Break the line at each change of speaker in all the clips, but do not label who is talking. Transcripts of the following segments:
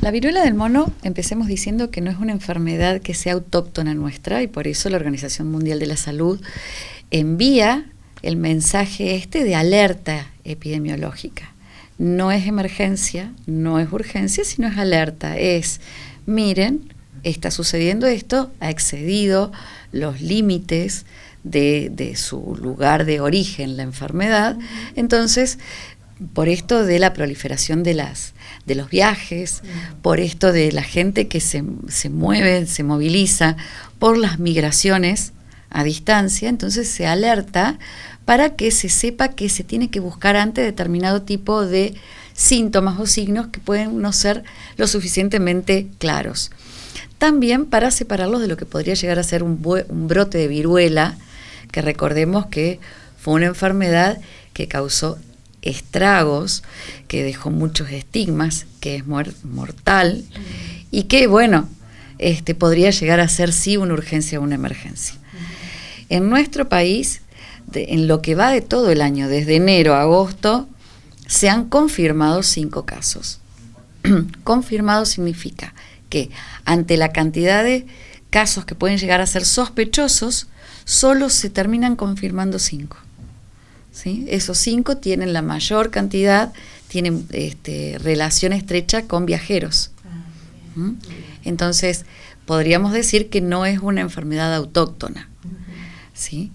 La viruela del mono, empecemos diciendo que no es una enfermedad que sea autóctona nuestra, y por eso la Organización Mundial de la Salud envía el mensaje de alerta epidemiológica. No es emergencia, no es urgencia, sino es alerta. Miren, está sucediendo esto, ha excedido los límites de su lugar de origen la enfermedad. Entonces, por esto de la proliferación de los viajes, por esto de la gente que se mueve, se moviliza, por las migraciones a distancia, entonces se alerta para que se sepa que se tiene que buscar ante determinado tipo de síntomas o signos que pueden no ser lo suficientemente claros. También para separarlos de lo que podría llegar a ser un brote de viruela, que recordemos que fue una enfermedad que causó estragos, que dejó muchos estigmas, que es mortal y que, podría llegar a ser sí una urgencia o una emergencia. En nuestro país, en lo que va de todo el año, desde enero a agosto, se han confirmado 5 casos. Confirmado significa que ante la cantidad de casos que pueden llegar a ser sospechosos, solo se terminan confirmando 5. ¿Sí? Esos 5 tienen la mayor cantidad, tienen relación estrecha con viajeros. Entonces, podríamos decir que no es una enfermedad autóctona. ¿Sí?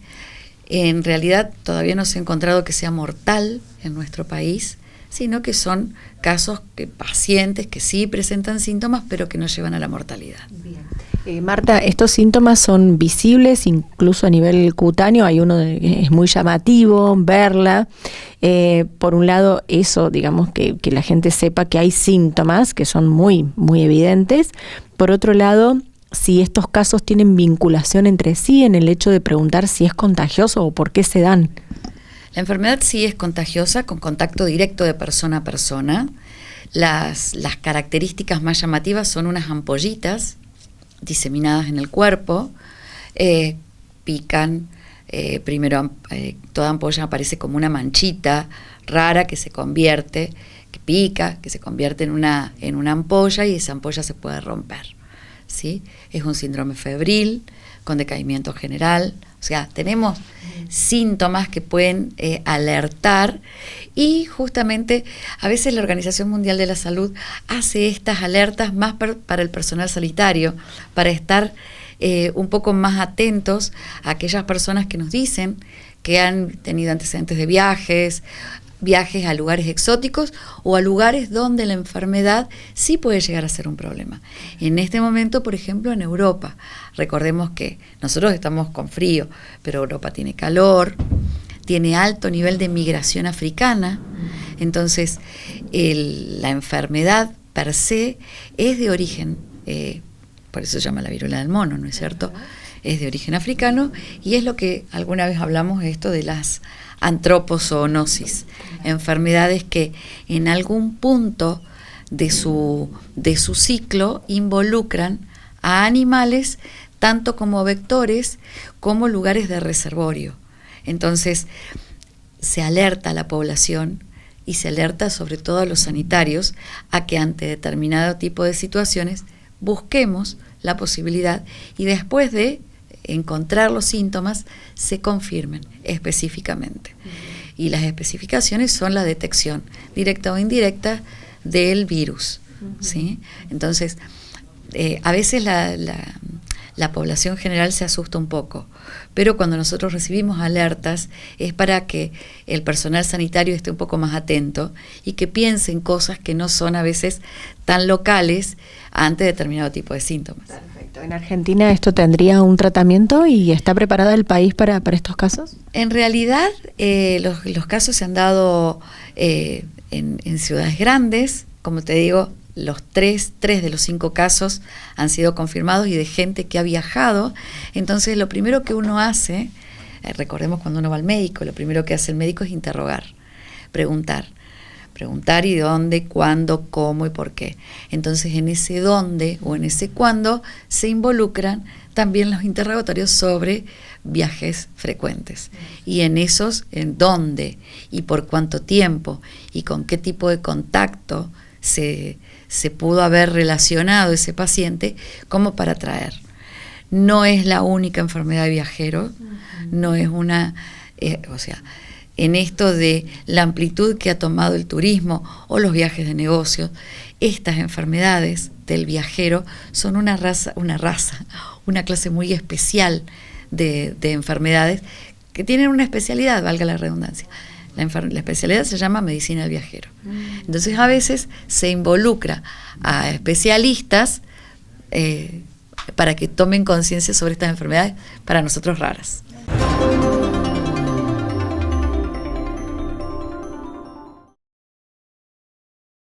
En realidad, todavía no se ha encontrado que sea mortal en nuestro país, sino que son casos pacientes que sí presentan síntomas, pero que no llevan a la mortalidad.
Bien. Marta, ¿estos síntomas son visibles incluso a nivel cutáneo? Hay uno que es muy llamativo, verla. Por un lado, eso, digamos, que la gente sepa que hay síntomas que son muy, muy evidentes. Por otro lado, si estos casos tienen vinculación entre sí en el hecho de preguntar si es contagioso o por qué se dan.
La enfermedad sí es contagiosa, con contacto directo de persona a persona. Las características más llamativas son unas ampollitas diseminadas en el cuerpo, pican, primero toda ampolla aparece como una manchita rara que se convierte, que pica, que se convierte en una ampolla, y esa ampolla se puede romper. ¿Sí? Es un síndrome febril, con decaimiento general. O sea, tenemos síntomas que pueden alertar, y justamente a veces la Organización Mundial de la Salud hace estas alertas más para el personal sanitario, para estar un poco más atentos a aquellas personas que nos dicen que han tenido antecedentes de viajes a lugares exóticos o a lugares donde la enfermedad sí puede llegar a ser un problema. En este momento, por ejemplo, en Europa, recordemos que nosotros estamos con frío, pero Europa tiene calor, tiene alto nivel de migración africana, entonces la enfermedad per se es de origen, por eso se llama la viruela del mono, ¿no es cierto? Es de origen africano, y es lo que alguna vez hablamos, esto de las antropozoonosis, enfermedades que en algún punto de su ciclo involucran a animales, tanto como vectores como lugares de reservorio. Entonces, se alerta a la población, y se alerta sobre todo a los sanitarios, a que ante determinado tipo de situaciones busquemos la posibilidad, y después de encontrar los síntomas, se confirmen específicamente. Y las especificaciones son la detección directa o indirecta del virus. ¿Sí? Entonces, a veces la población general se asusta un poco, pero cuando nosotros recibimos alertas es para que el personal sanitario esté un poco más atento y que piense en cosas que no son a veces tan locales ante determinado tipo de síntomas.
Perfecto. ¿En Argentina esto tendría un tratamiento y está preparado el país para estos casos?
En realidad, los casos se han dado en ciudades grandes, como te digo. Los 3 de los 5 casos han sido confirmados, y de gente que ha viajado. Entonces, lo primero que uno hace, recordemos cuando uno va al médico, lo primero que hace el médico es interrogar, preguntar y dónde, cuándo, cómo y por qué. Entonces, en ese dónde o en ese cuándo se involucran también los interrogatorios sobre viajes frecuentes. Y en esos, en dónde y por cuánto tiempo y con qué tipo de contacto se pudo haber relacionado ese paciente como para traer. No es la única enfermedad de viajero, no es una, o sea, en esto de la amplitud que ha tomado el turismo o los viajes de negocios, estas enfermedades del viajero son una clase muy especial de enfermedades que tienen una especialidad, valga la redundancia. La especialidad se llama medicina del viajero. Entonces a veces se involucra a especialistas para que tomen conciencia sobre estas enfermedades para nosotros raras.